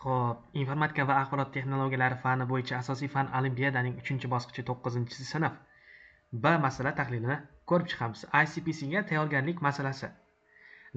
Xo'p, informatika va axborot texnologiyalari fani bo'yicha asosiy fan olimpiadaning 3-bosqichi 9-sinf B masala tahlilini ko'rib chiqamiz. ICPC ga tayyorgarlik masalasi.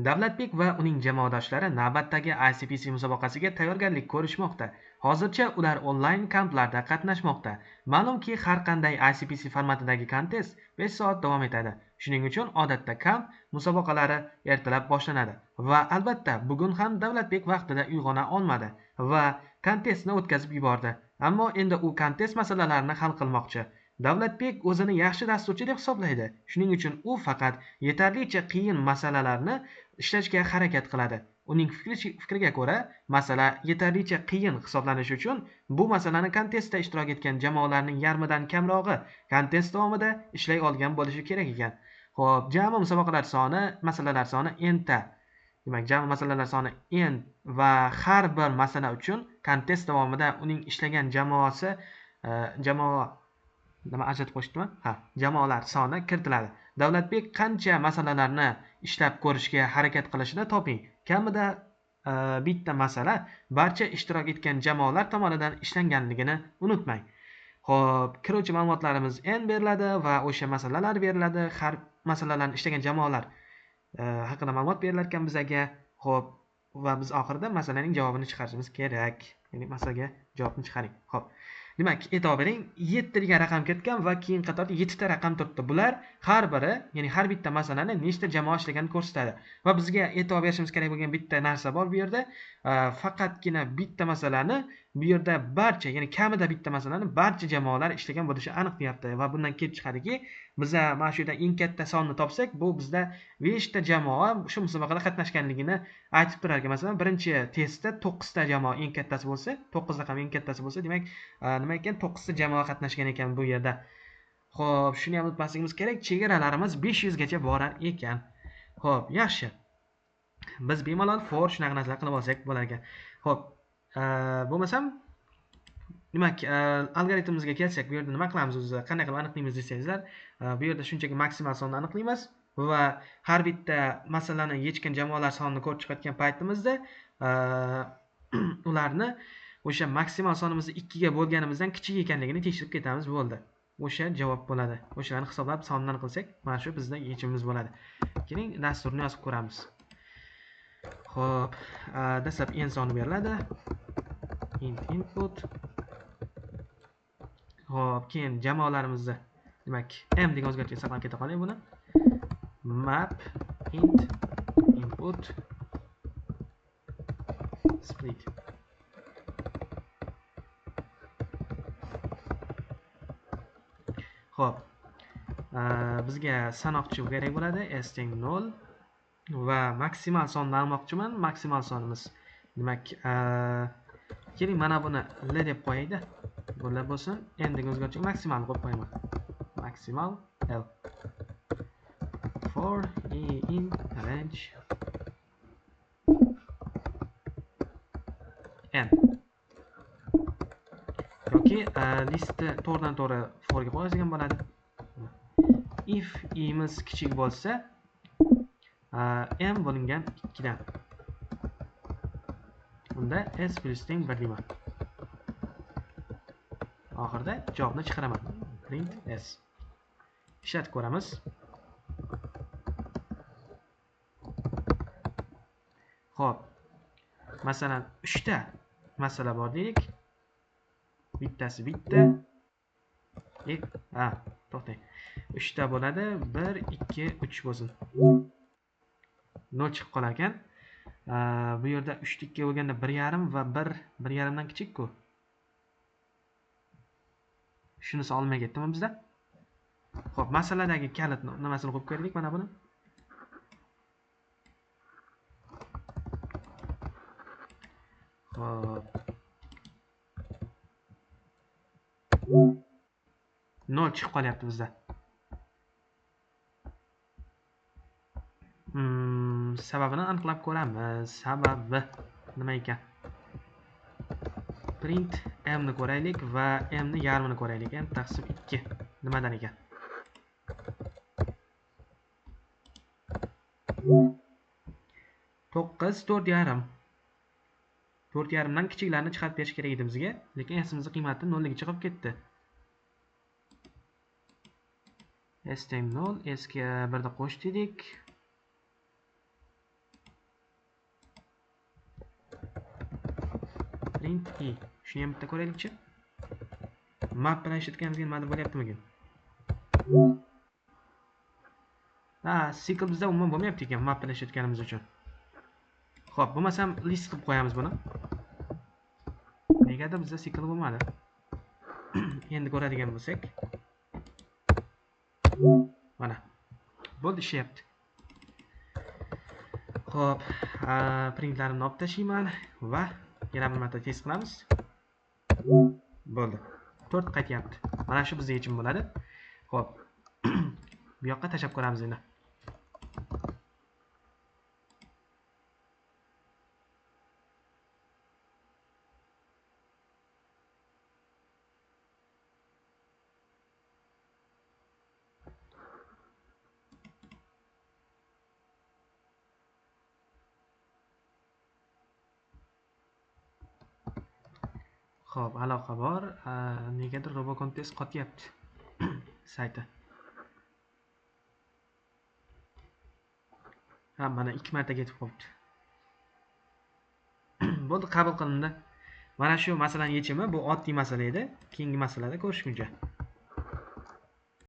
Davlatbek va uning jamoadoshlari navbatdagi ICPC musobaqasiga tayyorgarlik ko'rishmoqda. Hozircha ular onlayn kamplarda qatnashmoqda. Ma'lumki, har qanday ICPC formatidagi kontest 5 soat davom etadi. Shuning uchun odatda kamp musobaqalari ertalab boshlanadi va albatta bugun ham Davlatbek vaqtida uyg'ona olmadi va kontestni o'tkazib yubordi. Ammo endi u kontest masalalarini hal qilmoqchi. Davlatbek o'zini yaxshi dasturchi deb hisoblaydi. Shuning uchun u faqat yetarlicha qiyin masalalarni ishlashga harakat qiladi. Uning fikriga ko'ra, masala yetarlicha qiyin hisoblanishi uchun bu masalani kontestda ishtirok etgan jamoalarning yarmidan kamrog'i kontest davomida ishlay olgan bo'lishi kerak ekan. Xo'p, jami musobaqalar soni, masalalar soni n ta. Demak, jami masalalar soni n va har bir masala uchun kontest davomida uning ishlagan jamoa nima ajratib qo'yishdimi? Jamoalar soni kiritiladi. Davlatbek qancha masalalarni ishlab ko'rishga harakat qilishini toping. Kamida bitta masala barcha ishtirok etgan jamoalar tomonidan ishlanganligini unutmang. Xo'p, kiruvchi ma'lumotlarimiz n beriladi va o'sha masalalar beriladi. Har masalalarni ishlagan jamoalar haqida ma'lumot berilar ekan bizga. Xo'p, va biz oxirida masalaning javobini chiqarishimiz kerak. Ya'ni masalaga javobni chiqaring. Xo'p. Demak, e'tibor bering, 7 degan raqam ketgan va keyin qatorda 7 ta raqam turibdi. Bular har biri, ya'ni har bitta masalani nechta jamoa ishlaganini ko'rsatadi. Va bizga e'tibor berishimiz kerak bo'lgan bitta narsa bor bu yerda. Faqatgina bitta masalani bu yerda barcha, ya'ni kamida bitta masalani barcha jamoalar ishlagan bo'lishi aniq deyapti. Va bundan kelib chiqadiki, biza mana shu yerda eng katta sonni topsak, bu bizda 5 ta jamoa shu musobaqada qatnashganligini aytib turar ekan. Masalan, birinchi testda 9 ta jamoa eng kattasi bo'lsa, 9 raqam eng kattasi bo'lsa, demak, nima ekan 9 ta jamoa qatnashgan ekan bu yerda. Xo'p, shuni ham unutmasligimiz kerak, chegaralarimiz 500 gacha borar ekan. Xo'p, yaxshi. Biz bemalol for shunaqa narsalar qilib olsak bo'lar ekan. Xo'p, bo'lmasam demak, algoritmimizga kelsak, bu yerda nima qilamiz o'zi? Qanday qilib aniqlaymiz desangizlar, bu yerda shunchaki maksimal sonni aniqlaymiz va har bitta masalani yechgan jamoalar sonini ko'rib chiqayotgan paytimizda ularni o'sha maksimal sonimizni 2 ga bo'lganimizdan kichik ekanligini tekshirib ketamiz, bo'ldi. O'sha javob bo'ladi. O'shalarni hisoblab sondan qilsak, mana shu bizning yechimimiz bo'ladi. Keling, dasturni yozib ko'ramiz. Xo'p, dastlab n soni beriladi. Int input. Xo'p, keyin jamoalarimizni, demak, m degan o'zgarishga saqlab keta qoling buni. Map int input split. Xo'p, bizga sanoqchi kerak bo'ladi, s teng 0 va maksimal sonni olmoqchiman. Maksimal sonimiz, demak, keling mana buni l deb qo'yaylik. Bular bo'lsin, n degan o'zgarishga maksimalni qo'yib qo'yaman. Maksimal l. For in range n. Yoki listni to'g'ridan-to'g'ri forga qo'yadigan bo'ladi. If i'miz kichik bo'lsa, m bo'lingan 2 dan. Unda s plus teng 1 deyman. Oxirida javobni chiqaraman. Print s. Ishlatib ko'ramiz. Xo'p. Masalan, 3 ta masala bor deylik. Bittasi bitta. To'xtang. 3 ta bo'ladi. 1 2 3 bo'lsin. 0 chiqib qolar ekan. Bu yerda 3 2 bo'lganda 1,5 va 1,5 dan kichik-ku. Shunisi olmay ketdimi bizda? Xo'p, masaladagi kalit nimasini qo'yib ko'raylik mana buni. Xo'p. 0 chiqib qolyapti bizda. Sababini aniqlab ko'ramiz. Sababi nima ekan? Print m ni ko'raylik va m ni yarmini ko'raylik. M taqsim 2 nimadan ekan? 9 4,5. 4,5 dan kichiklarni chiqarib berish kerak edi bizga, lekin esimizning qiymati 0 gacha qolib ketdi. S teng 0, S ga 1 ni qo'sh dedik. Print i. Shuni ham bitta ko'raylikchi. Map bilan ishlatganimizga nima deb bo'lyaptimikin? Cycle bizda umuman bo'lmayapti ekan map bilan ishlatganimiz uchun. Xo'p, bo'lmasam list qilib qo'yamiz buni. Negadir bizda cycle bo'lmadi. Endi ko'radigan bo'lsak. Mana. Bo'ldi, ishlayapti. Xo'p, printlarimni olib tashlayman va yana bir marta test qilamiz. Bo'ldi. 4 qaytyapti. Mana shu bizga yechim bo'ladi. Xo'p. Bu yoqqa tashab ko'ramiz endi. Xo'p, aloqa bor. Negadir RoboContest qotyapti. Sayti. Mana 2 marta ketib qolibdi. Bo'ldi, qabul qilindi. Mana shu masalaning yechimi bu oddiy masala edi. Keyingi masalada ko'rishguncha.